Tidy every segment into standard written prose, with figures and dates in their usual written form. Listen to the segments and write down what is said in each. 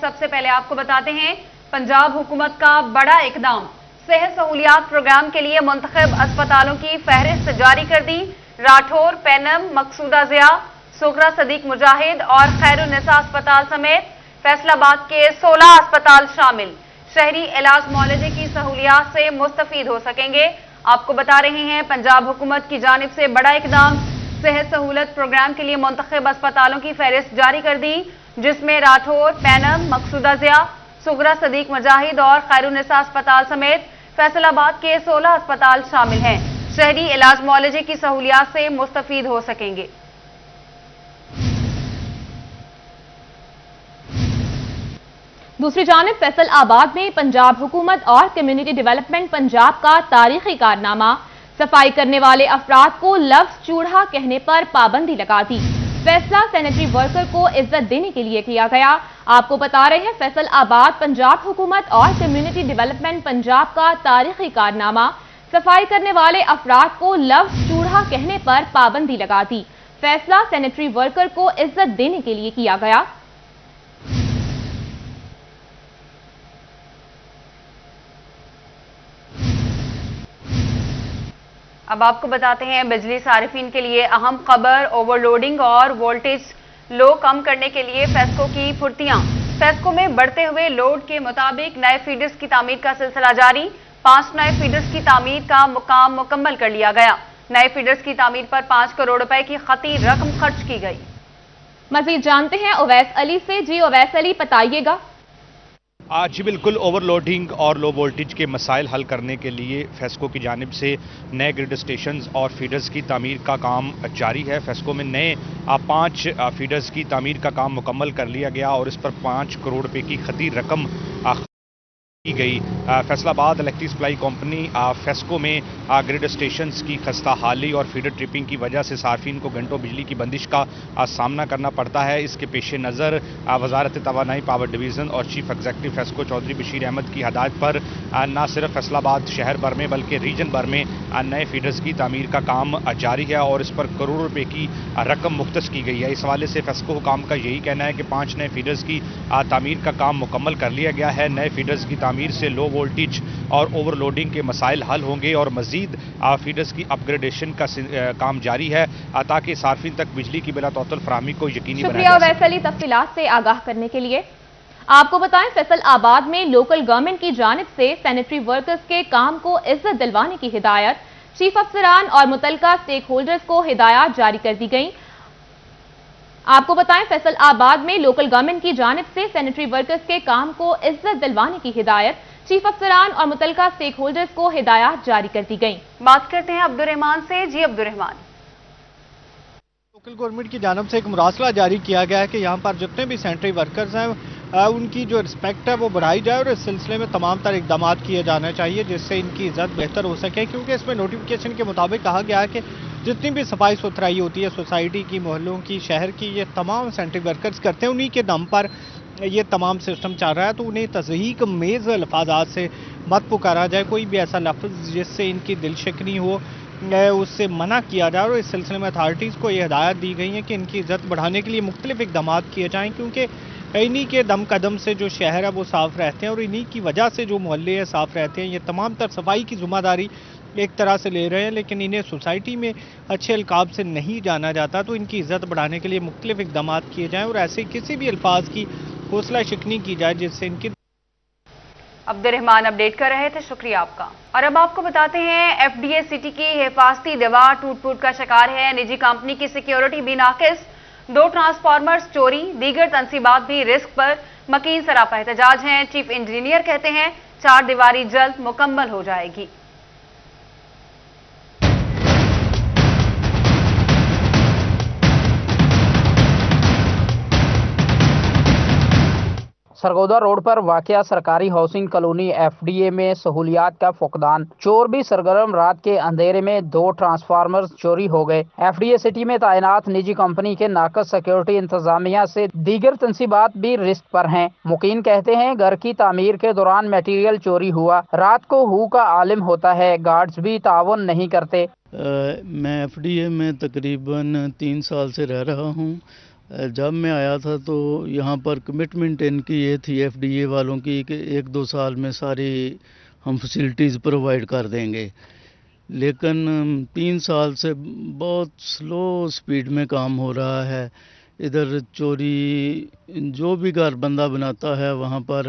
سب سے پہلے آپ کو بتاتے ہیں پنجاب حکومت کا بڑا اقدام، صحت سہولیات پروگرام کے لیے منتخب اسپتالوں کی فہرست جاری کر دی۔ راٹھور، پینم، مقصودہ ضیاء، سغرا صدیق مجاہد اور خیر النساء اسپتال سمیت فیصل آباد کے 16 اسپتال شامل شہری علاج معالجے کی سہولیات سے مستفید ہو سکیں گے۔ آپ کو بتا رہے ہیں پنجاب حکومت کی جانب سے بڑا اقدام، صحت سہولت پروگرام کے لیے منتخب اسپتالوں کی فہرست جاری کر دی، جس میں راٹھور، پینم، مقصودہ ضیاء، سغرا صدیق مجاہد اور خیر النساء اسپتال سمیت فیصل آباد کے 16 اسپتال شامل ہیں، شہری علاج معالجے کی سہولیات سے مستفید ہو سکیں گے۔ دوسری جانب فیصل آباد میں پنجاب حکومت اور کمیونٹی ڈیولپمنٹ پنجاب کا تاریخی کارنامہ، صفائی کرنے والے افراد کو لفظ چوڑا کہنے پر پابندی لگا دی۔ فیصلہ سینیٹری ورکر کو عزت دینے کے لیے کیا گیا۔ آپ کو بتا رہے ہیں فیصل آباد پنجاب حکومت اور کمیونٹی ڈیولپمنٹ پنجاب کا تاریخی کارنامہ، صفائی کرنے والے افراد کو لفظ چوڑا کہنے پر پابندی لگا دی۔ فیصلہ سینیٹری ورکر کو عزت دینے کے لیے کیا گیا۔ اب آپ کو بتاتے ہیں بجلی صارفین کے لیے اہم خبر، اوور لوڈنگ اور وولٹیج لو کم کرنے کے لیے فیسکو کی پھرتیاں۔ فیسکو میں بڑھتے ہوئے لوڈ کے مطابق نئے فیڈرز کی تعمیر کا سلسلہ جاری، 5 نئے فیڈرز کی تعمیر کا کام مکمل کر لیا گیا۔ نئے فیڈرز کی تعمیر پر 5 کروڑ روپے کی خطی رقم خرچ کی گئی۔ مزید جانتے ہیں اویس علی سے۔ جی اویس علی، بتائیے گا۔ جی بالکل، اوور لوڈنگ اور لو وولٹیج کے مسائل حل کرنے کے لیے فیسکو کی جانب سے نئے گرڈ اسٹیشنز اور فیڈرز کی تعمیر کا کام جاری ہے۔ فیسکو میں نئے 5 فیڈرز کی تعمیر کا کام مکمل کر لیا گیا اور اس پر 5 کروڑ روپے کی خطی رقم کی گئی۔ فیصل آباد الیکٹرک سپلائی کمپنی فیسکو میں گرڈ اسٹیشنز کی خستہ حالی اور فیڈر ٹرپنگ کی وجہ سے صارفین کو گھنٹوں بجلی کی بندش کا سامنا کرنا پڑتا ہے۔ اس کے پیش نظر وزارت توانائی پاور ڈویژن اور چیف ایگزیکٹو فیسکو چودھری بشیر احمد کی ہدایت پر نہ صرف فیصل آباد شہر بھر میں بلکہ ریجن بھر میں نئے فیڈرز کی تعمیر کا کام جاری ہے اور اس پر کروڑ روپے کی رقم مختص کی گئی ہے۔ اس حوالے سے فیسکو حکام کا یہی کہنا ہے کہ 5 نئے فیڈرز کی تعمیر کا کام مکمل کر لیا گیا ہے۔ نئے فیڈرز کی تعمیر سے لو وولٹیج اور اوور لوڈنگ کے مسائل حل ہوں گے اور مزید فیڈرز کی اپ گریڈیشن کا کام جاری ہے تاکہ صارفین تک بجلی کی بلا تعطل فراہمی کو یقینی بنایا جا سکے۔ شکریہ اویس علی تفصیلات سے آگاہ کرنے کے لیے۔ آپ کو بتائیں فیصل آباد میں لوکل گورنمنٹ کی جانب سے سینیٹری ورکرز کے کام کو عزت دلوانے کی ہدایت، چیف افسران اور متعلقہ سٹیک ہولڈرز کو ہدایات جاری کر دی گئیں۔ آپ کو بتائیں فیصل آباد میں لوکل گورنمنٹ کی جانب سے سینیٹری ورکرز کے کام کو عزت دلوانے کی ہدایت، چیف افسران اور متعلقہ سٹیک ہولڈرز کو ہدایات جاری کر دی گئیں۔ بات کرتے ہیں عبدالرحمان سے۔ جی عبدالرحمان۔ لوکل گورنمنٹ کی جانب سے ایک مراسلہ جاری کیا گیا ہے کہ یہاں پر جتنے بھی سینیٹری ورکرز ہیں ان کی جو رسپیکٹ ہے وہ بڑھائی جائے اور اس سلسلے میں تمام تر اقدامات کیے جانے چاہیے جس سے ان کی عزت بہتر ہو سکے، کیونکہ اس میں نوٹیفیکیشن کے مطابق کہا گیا ہے کہ جتنی بھی صفائی ستھرائی ہوتی ہے سوسائٹی کی، محلوں کی، شہر کی، یہ تمام سینیٹری ورکرز کرتے ہیں، انہی کے دم پر یہ تمام سسٹم چل رہا ہے، تو انہیں تضحیک میز الفاظات سے مت پکارا جائے۔ کوئی بھی ایسا لفظ جس سے ان کی دل شکنی ہو اس سے منع کیا جائے اور اس سلسلے میں اتھارٹیز کو یہ ہدایت دی گئی ہے کہ ان کی عزت بڑھانے کے لیے مختلف اقدامات کیے جائیں، کیونکہ انہی کے دم قدم سے جو شہر ہے وہ صاف رہتے ہیں اور انہی کی وجہ سے جو محلے ہیں صاف رہتے ہیں۔ یہ تمام تر صفائی کی ذمہ داری ایک طرح سے لے رہے ہیں، لیکن انہیں سوسائٹی میں اچھے القاب سے نہیں جانا جاتا، تو ان کی عزت بڑھانے کے لیے مختلف اقدامات کیے جائیں اور ایسے کسی بھی الفاظ کی حوصلہ شکنی کی جائے جس سے ان کی۔ عبدالرحمان اپڈیٹ کر رہے تھے، شکریہ آپ کا۔ اور اب آپ کو بتاتے ہیں ایف ڈی اے سٹی کی حفاظتی دیوار ٹوٹ پھوٹ کا شکار ہے، نجی کمپنی کی سیکیورٹی بھی ناقص، 2 ٹرانسفارمرز چوری، دیگر تنصیبات بھی رسک پر، مکین سراپا احتجاج ہیں۔ چیف انجینئر کہتے ہیں 4 دیواری جلد مکمل ہو جائے گی۔ سرگودا روڈ پر واقع سرکاری housing colony F D A میں سہولیات کا فقدان، چور بھی سرگرم، رات کے اندھیرے میں 2 ٹرانسفارمرز چوری ہو گئے۔ ایف ڈی اے سٹی میں تعینات نجی کمپنی کے ناقص سیکیورٹی انتظامیہ سے دیگر تنصیبات بھی رسک پر ہیں۔ مقیم کہتے ہیں گھر کی تعمیر کے دوران میٹیریل چوری ہوا، رات کو ہو کا عالم ہوتا ہے، گارڈز بھی تعاون نہیں کرتے۔ میں ایف ڈی اے میں تقریباً 3 سال سے رہ رہا ہوں جب میں آیا تھا تو یہاں پر کمٹمنٹ ان کی یہ تھی ایف ڈی اے والوں کی کہ 1-2 سال میں ساری ہم فیسلٹیز پرووائڈ کر دیں گے، لیکن 3 سال سے بہت سلو سپیڈ میں کام ہو رہا ہے۔ ادھر چوری، جو بھی گھر بندہ بناتا ہے وہاں پر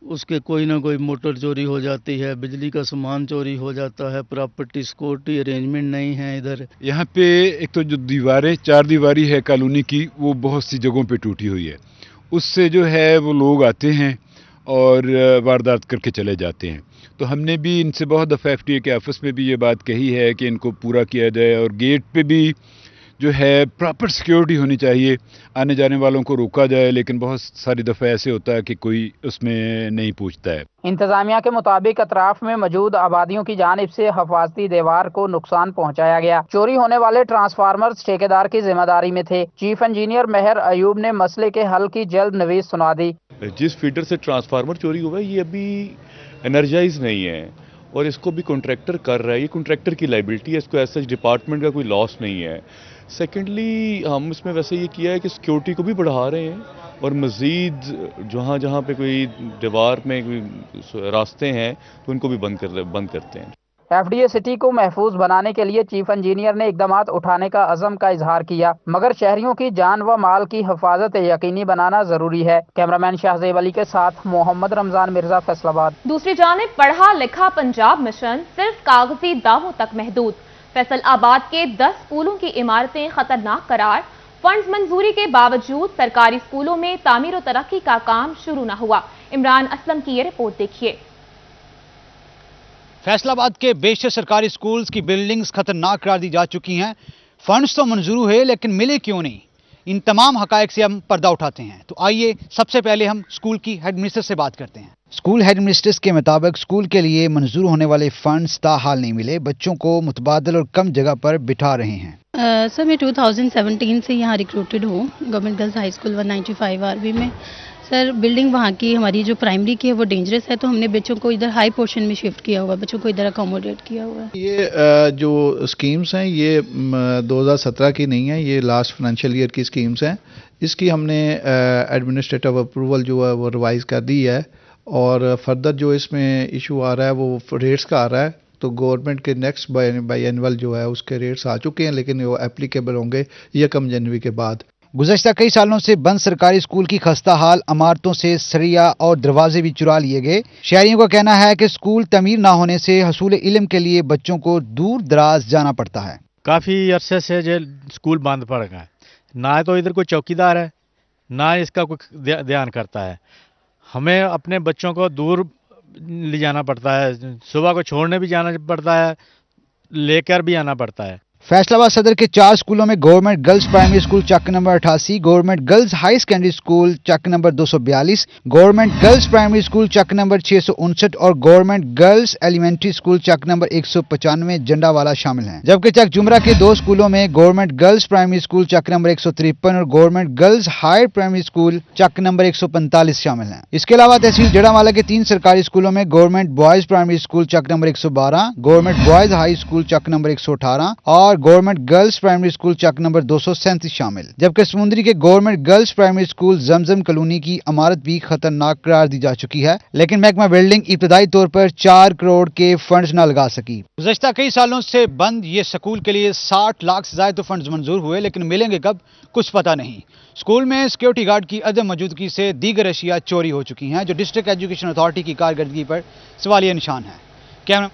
اس کے کوئی نہ کوئی موٹر چوری ہو جاتی ہے، بجلی کا سامان چوری ہو جاتا ہے، پراپرٹی سیکورٹی ارینجمنٹ نہیں ہے ادھر۔ یہاں پہ ایک تو جو دیواریں 4 دیواری ہے کالونی کی، وہ بہت سی جگہوں پہ ٹوٹی ہوئی ہے، اس سے جو ہے وہ لوگ آتے ہیں اور واردات کر کے چلے جاتے ہیں۔ تو ہم نے بھی ان سے بہت دفعہ ایف ٹی اے کے آفس میں بھی یہ بات کہی ہے کہ ان کو پورا کیا جائے، اور گیٹ پہ بھی جو ہے پراپر سیکیورٹی ہونی چاہیے، آنے جانے والوں کو روکا جائے، لیکن بہت ساری دفعہ ایسے ہوتا ہے کہ کوئی اس میں نہیں پوچھتا ہے۔ انتظامیہ کے مطابق اطراف میں موجود آبادیوں کی جانب سے حفاظتی دیوار کو نقصان پہنچایا گیا۔ چوری ہونے والے ٹرانسفارمرز ٹھیکیدار کی ذمہ داری میں تھے۔ چیف انجینئر مہر ایوب نے مسئلے کے حل کی جلد نویز سنا دی۔ جس فیڈر سے ٹرانسفارمر چوری ہوا ہے یہ ابھی انرجائز نہیں ہے اور اس کو بھی کنٹریکٹر کر رہا ہے، یہ کنٹریکٹر کی لائبلٹی ہے، اس کو ایسا ڈپارٹمنٹ کا کوئی لاس نہیں ہے۔ سیکنڈلی ہم اس میں ویسے یہ کیا ہے کہ سیکیورٹی کو بھی بڑھا رہے ہیں اور مزید جہاں جہاں پہ کوئی دیوار میں کوئی راستے ہیں تو ان کو بھی بند کرتے ہیں۔ ایف ڈی اے سٹی کو محفوظ بنانے کے لیے چیف انجینئر نے اقدامات اٹھانے کا عزم کا اظہار کیا، مگر شہریوں کی جان و مال کی حفاظت یقینی بنانا ضروری ہے۔ کیمرامین شہزیب علی کے ساتھ محمد رمضان مرزا، فیصل آباد۔ دوسری جانب پڑھا لکھا پنجاب مشن صرف کاغذی دعووں تک محدود، فیصل آباد کے 10 اسکولوں کی عمارتیں خطرناک قرار، فنڈز منظوری کے باوجود سرکاری اسکولوں میں تعمیر و ترقی کا کام شروع نہ ہوا۔ عمران اسلم کی یہ رپورٹ دیکھیے۔ فیصل آباد کے بیشتر سرکاری اسکولز کی بلڈنگز خطرناک قرار دی جا چکی ہیں۔ فنڈز تو منظور ہوئے لیکن ملے کیوں نہیں؟ ان تمام حقائق سے ہم پردہ اٹھاتے ہیں۔ تو آئیے سب سے پہلے ہم اسکول کی ہیڈ منسٹر سے بات کرتے ہیں۔ اسکول ہیڈ منسٹرز کے مطابق اسکول کے لیے منظور ہونے والے فنڈز تاحال نہیں ملے، بچوں کو متبادل اور کم جگہ پر بٹھا رہے ہیں۔ سر میں 2017 سے یہاں ریکروٹڈ ہوں government girls high school 195 R B میں۔ سر بلڈنگ وہاں کی ہماری جو پرائمری کی ہے وہ ڈینجرس ہے، تو ہم نے بچوں کو ادھر ہائی پورشن میں شفٹ کیا ہوا ہے، بچوں کو ادھر اکوموڈیٹ کیا ہوا ہے۔ یہ جو اسکیمز ہیں یہ 2017 کی نہیں ہیں، یہ لاسٹ فائنینشیل ایئر کی اسکیمز ہیں۔ اس کی ہم نے ایڈمنسٹریٹو اپروول جو ہے وہ ریوائز کر دی ہے، اور فردر جو اس میں ایشو آ رہا ہے وہ ریٹس کا آ رہا ہے، تو گورنمنٹ کے نیکسٹ بائی اینول جو ہے اس کے ریٹس آ چکے ہیں، لیکن وہ اپلیکیبل ہوں گے 1 جنوری کے بعد۔ گزشتہ کئی سالوں سے بند سرکاری اسکول کی خستہ حال عمارتوں سے سریا اور دروازے بھی چرا لیے گئے۔ شہریوں کا کہنا ہے کہ اسکول تعمیر نہ ہونے سے حصول علم کے لیے بچوں کو دور دراز جانا پڑتا ہے۔ کافی عرصے سے جو اسکول بند پڑ گیا ہے، نہ تو ادھر کوئی چوکیدار ہے، نہ اس کا کوئی دھیان کرتا ہے۔ ہمیں اپنے بچوں کو دور لے جانا پڑتا ہے، صبح کو چھوڑنے بھی جانا پڑتا ہے، لے کر بھی آنا پڑتا ہے۔ فیصل آباد صدر کے 4 اسکولوں میں گورنمنٹ گرلز پرائمری اسکول چک number 88، government girls high secondary school چک number 242، government girls primary school چک نمبر 659 اور گورنمنٹ گرلز ایلیمنٹری اسکول چک نمبر 195 جنڈا والا شامل ہیں، جبکہ چک جمرہ کے 2 اسکولوں میں گورنمنٹ گرلز پرائمری اسکول چک نمبر 153 اور government girls higher primary school چک نمبر 145 شامل ہیں۔ اس کے علاوہ تحصیل جڑاوالا کے 3 سرکاری اسکولوں میں گورنمنٹ بوائز پرائمری اسکول چک number 112، government boys high school چک نمبر 118 اور گورنمنٹ گرلز پرائمری اسکول چک نمبر 237 شامل، جبکہ سمندری کے گورنمنٹ گرلز پرائمری اسکول زمزم کالونی کی عمارت بھی خطرناک قرار دی جا چکی ہے، لیکن محکمہ بلڈنگ ابتدائی طور پر 4 کروڑ کے فنڈز نہ لگا سکی۔ گزشتہ کئی سالوں سے بند یہ سکول کے لیے 60 لاکھ سے زائد فنڈز منظور ہوئے، لیکن ملیں گے کب کچھ پتہ نہیں۔ اسکول میں سیکیورٹی گارڈ کی عدم موجودگی سے دیگر اشیاء چوری ہو چکی ہیں، جو ڈسٹرکٹ ایجوکیشن اتھارٹی کی کارکردگی پر سوالیہ نشان ہے۔ کیمرہ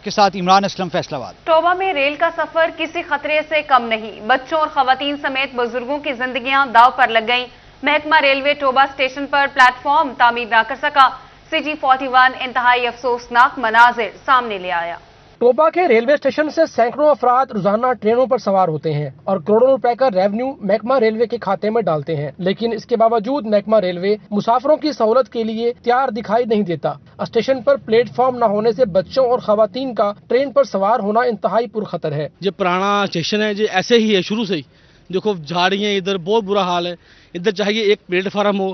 کے ساتھ عمران اسلم، فیصل آباد۔ ٹوبہ میں ریل کا سفر کسی خطرے سے کم نہیں، بچوں اور خواتین سمیت بزرگوں کی زندگیاں داؤ پر لگ گئیں۔ محکمہ ریلوے ٹوبہ اسٹیشن پر پلیٹ فارم تعمیر نہ کر سکا، CG 41 انتہائی افسوسناک مناظر سامنے لے آیا۔ ٹوبہ کے ریلوے اسٹیشن سے سینکڑوں افراد روزانہ ٹرینوں پر سوار ہوتے ہیں اور کروڑوں روپے کا ریونیو محکمہ ریلوے کے کھاتے میں ڈالتے ہیں، لیکن اس کے باوجود محکمہ ریلوے مسافروں کی سہولت کے لیے تیار دکھائی نہیں دیتا۔ اسٹیشن پر پلیٹ فارم نہ ہونے سے بچوں اور خواتین کا ٹرین پر سوار ہونا انتہائی پرخطر ہے۔ جو پرانا اسٹیشن ہے جو ایسے ہی ہے شروع سے ہی، دیکھو جھاڑیاں ادھر بہت برا حال ہے، ادھر چاہیے ایک پلیٹ فارم ہو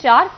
4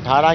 18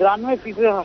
93%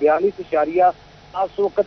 42,731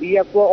BFO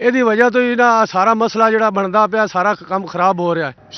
ਇਹਦੀ ਵਜ੍ਹਾ ਤੋਂ ਹੀ ਨਾ ਸਾਰਾ ਮਸਲਾ ਜਿਹੜਾ ਬਣਦਾ ਪਿਆ ਸਾਰਾ ਕੰਮ ਖਰਾਬ ਹੋ ਰਿਹਾ ਹੈ।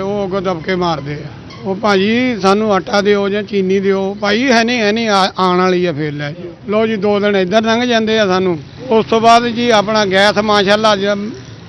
ਉਹ ਅੱਗੋਂ ਦਬਕੇ ਮਾਰਦੇ ਆ। ਉਹ ਭਾਜੀ ਸਾਨੂੰ ਆਟਾ ਦਿਓ ਜਾਂ ਚੀਨੀ ਦਿਓ। ਭਾਈ ਹੈ ਨਹੀਂ ਆਉਣ ਵਾਲੀ ਆ ਫੇਰ ਲੈ ਜੀ। ਲੋ ਜੀ 2 ਦਿਨ ਇੱਧਰ ਲੰਘ ਜਾਂਦੇ ਆ ਸਾਨੂੰ। ਉਸ ਤੋਂ ਬਾਅਦ ਜੀ ਆਪਣਾ ਗੈਸ ਮਾਸ਼ਾਅੱਲਾ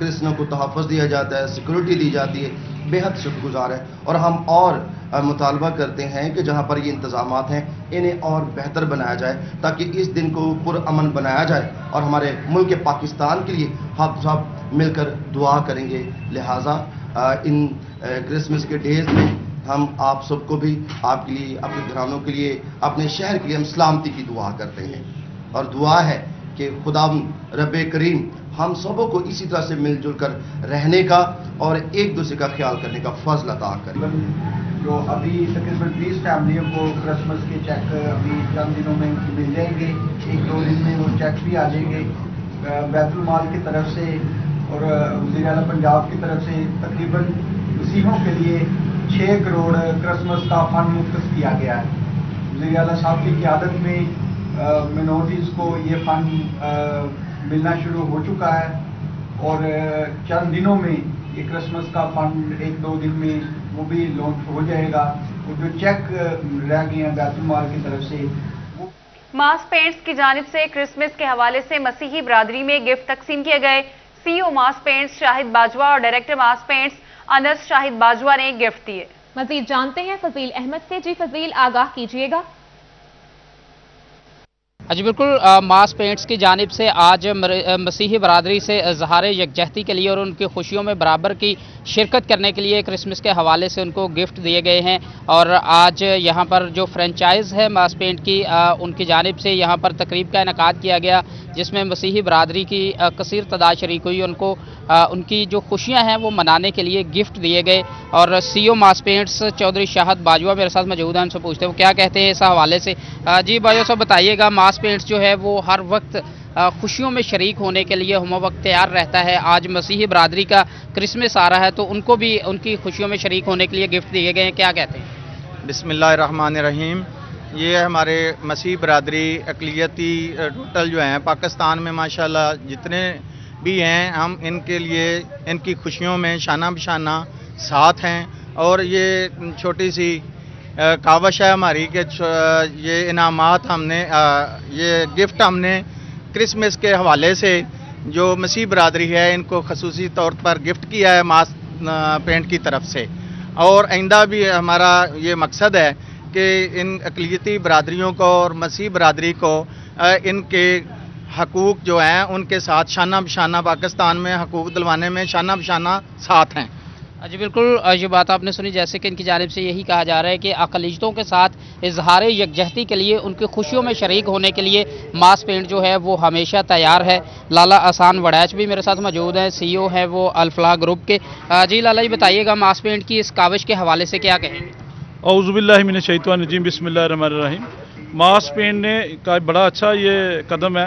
کرسچنوں کو تحفظ دیا جاتا ہے, سیکورٹی دی جاتی ہے, بےحد شکرگزار ہے. اور ہم اور مطالبہ کرتے ہیں کہ جہاں پر یہ انتظامات ہیں انہیں اور بہتر بنایا جائے تاکہ اس دن کو پرامن بنایا جائے, اور ہمارے ملک پاکستان کے لیے ہم سب مل کر دعا کریں گے. لہٰذا ان کرسمس کے ڈیز میں ہم آپ سب کو بھی, آپ کے لیے, اپنے گھرانوں کے لیے, اپنے شہر کے لیے ہم سلامتی کی دعا کرتے ہیں, اور دعا ہے کہ خدا رب کریم ہم سبوں کو اسی طرح سے مل جل کر رہنے کا اور ایک دوسرے کا خیال کرنے کا فضل عطا کرے. جو ابھی تقریباً 20 فیملیوں کو کرسمس کے چیک ابھی چند دنوں میں مل جائیں گے, 1-2 دن میں وہ چیک بھی آ جائیں گے بیت المال کی طرف سے, اور وزیر اعلیٰ پنجاب کی طرف سے تقریباً مسیحوں کے لیے 6 کروڑ کرسمس کا فنڈ مختص کیا گیا ہے. وزیر اعلیٰ صاحب کی قیادت میں منورٹیز کو یہ فنڈ ملنا شروع ہو چکا ہے, اور چند دنوں میں یہ کرسمس کا فنڈ 1-2 دن میں وہ بھی لانچ ہو جائے گا. اور جو چیک رہ گئے ہیں بیت المال کی طرف سے. ماس پینٹس کی جانب سے کرسمس کے حوالے سے مسیحی برادری میں گفٹ تقسیم کیے گئے. سی او ماس پینٹس شاہد باجوہ اور ڈائریکٹر ماس پینٹس انس شاہد باجوہ نے گفٹ دیے. مزید جانتے ہیں فضیل احمد سے. جی فضیل, آگاہ کیجیے گا. جی بالکل, ماس پینٹس کی جانب سے آج مسیحی برادری سے اظہار یکجہتی کے لیے اور ان کی خوشیوں میں برابر کی شرکت کرنے کے لیے کرسمس کے حوالے سے ان کو گفٹ دیے گئے ہیں. اور آج یہاں پر جو فرنچائز ہے ماس پینٹ کی, ان کی جانب سے یہاں پر تقریب کا انعقاد کیا گیا جس میں مسیحی برادری کی کثیر تعداد شریک ہوئی. ان کو ان کی جو خوشیاں ہیں وہ منانے کے لیے گفٹ دیے گئے. اور سی او ماس پینٹس چودھری شاہد باجوہ میرے ساتھ موجود ہیں, ان سے پوچھتے ہیں وہ کیا کہتے ہیں اس حوالے سے. جی باجوہ صاحب بتائیے گا, ماس پینٹس جو ہے وہ ہر وقت خوشیوں میں شریک ہونے کے لیے ہم وقت تیار رہتا ہے. آج مسیحی برادری کا کرسمس آ رہا ہے تو ان کو بھی ان کی خوشیوں میں شریک ہونے کے لیے گفٹ دیے گئے ہیں, کیا کہتے ہیں؟ بسم اللہ الرحمن الرحیم. یہ ہمارے مسیحی برادری اقلیتی ٹوٹل جو ہیں پاکستان میں ماشاءاللہ جتنے بھی ہیں, ہم ان کے لیے ان کی خوشیوں میں شانہ بشانہ ساتھ ہیں. اور یہ چھوٹی سی کاوش ہے ہماری کہ یہ انعامات ہم نے, یہ گفٹ ہم نے کرسمس کے حوالے سے جو مسیح برادری ہے ان کو خصوصی طور پر گفٹ کیا ہے ماس پینٹ کی طرف سے. اور آئندہ بھی ہمارا یہ مقصد ہے کہ ان اقلیتی برادریوں کو اور مسیح برادری کو ان کے حقوق جو ہیں ان کے ساتھ شانہ بشانہ پاکستان میں حقوق دلوانے میں شانہ بشانہ ساتھ ہیں. جی بالکل, یہ بات آپ نے سنی جیسے کہ ان کی جانب سے یہی کہا جا رہا ہے کہ اقلیتوں کے ساتھ اظہار یکجہتی کے لیے ان کی خوشیوں میں شریک ہونے کے لیے ماس پینٹ جو ہے وہ ہمیشہ تیار ہے. لالا احسان وڑیچ بھی میرے ساتھ موجود ہیں, سی او ہے وہ الفلاح گروپ کے. جی لالا جی بتائیے گا, ماس پینٹ کی اس کاوش کے حوالے سے کیا کہیں گے؟ اعوذ باللہ من الشیطان الرجیم, بسم اللہ الرحمن الرحیم. ماس پینٹ نے کا بڑا اچھا یہ قدم ہے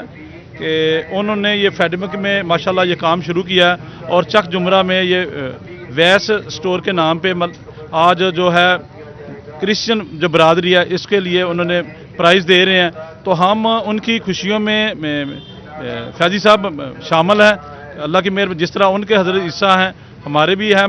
کہ انہوں نے یہ فیڈمک میں ماشاءاللہ یہ کام شروع کیا ہے, اور چک جمرہ میں یہ ویس سٹور کے نام پہ آج جو ہے کرسچن جو برادری ہے اس کے لیے انہوں نے پرائز دے رہے ہیں. تو ہم ان کی خوشیوں میں فیضی صاحب شامل ہیں. اللہ کی مہر جس طرح ان کے حضرت عیسیٰ ہیں ہمارے بھی ہیں,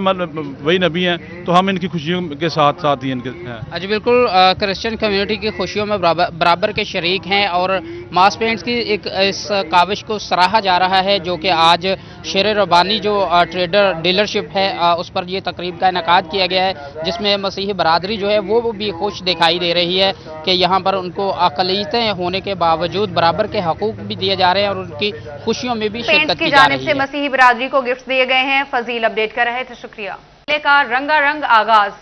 وہی نبی ہیں, تو ہم ان کی خوشیوں کے ساتھ ہی ان کے ہیں. جی بالکل, کرسچن کمیونٹی کی خوشیوں میں برابر کے شریک ہیں. اور ماس پینٹس کی ایک اس کاوش کو سراہا جا رہا ہے جو کہ آج شیر ربانی جو ٹریڈر ڈیلرشپ ہے اس پر یہ تقریب کا انعقاد کیا گیا ہے جس میں مسیحی برادری جو ہے وہ بھی خوش دکھائی دے رہی ہے کہ یہاں پر ان کو اقلیتیں ہونے کے باوجود برابر کے حقوق بھی دیے جا رہے ہیں اور ان کی خوشیوں میں بھی شرکت کی جا رہی ہے. جانب سے مسیحی برادری کو گفٹ دیے گئے ہیں. فضیل اپڈیٹ کر رہے تھے, شکریہ. میلے کا رنگا رنگ آغاز,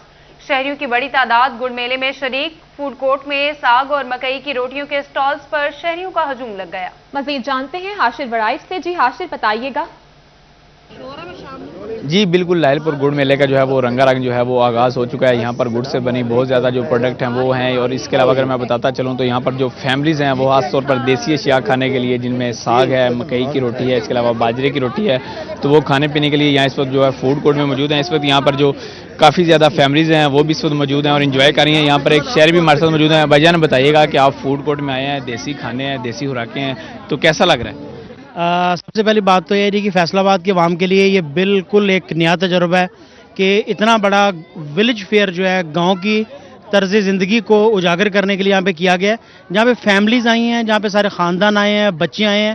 شہریوں کی بڑی تعداد گڑ میلے میں شریک. فوڈ کورٹ میں ساگ اور مکئی کی روٹیوں کے سٹالز پر شہریوں کا ہجوم لگ گیا. مزید جانتے ہیں ہاشر وڑائچ سے. جی ہاشر بتائیے گا. جی بالکل, لائل پور گڑ میلے کا جو ہے وہ رنگا رنگ جو ہے وہ آغاز ہو چکا ہے. یہاں پر گڑ سے بنی بہت زیادہ جو پروڈکٹ ہیں وہ ہیں, اور اس کے علاوہ اگر میں بتاتا چلوں تو یہاں پر جو فیملیز ہیں وہ خاص طور پر دیسی اشیاء کھانے کے لیے, جن میں ساگ ہے, مکئی کی روٹی ہے, اس کے علاوہ باجرے کی روٹی ہے, تو وہ کھانے پینے کے لیے یہاں اس وقت جو ہے فوڈ کورٹ میں موجود ہیں. اس وقت یہاں پر جو کافی زیادہ فیملیز ہیں وہ بھی اس وقت موجود ہیں اور انجوائے کر رہی ہیں. یہاں پر ایک شہری بھی ہمارے ساتھ موجود ہیں. بھائی جان بتائیے گا کہ آپ فوڈ کورٹ میں آئے ہیں, دیسی کھانے ہیں, دیسی خوراکیں ہیں, تو کیسا لگ رہا ہے؟ سب سے پہلی بات تو یہ ہے کہ فیصل آباد کے عوام کے لیے یہ بالکل ایک نیا تجربہ ہے کہ اتنا بڑا ولیج فیئر جو ہے گاؤں کی طرز زندگی کو اجاگر کرنے کے لیے یہاں پہ کیا گیا ہے, جہاں پہ فیملیز آئی ہیں, جہاں پہ سارے خاندان آئے ہیں, بچے آئے ہیں,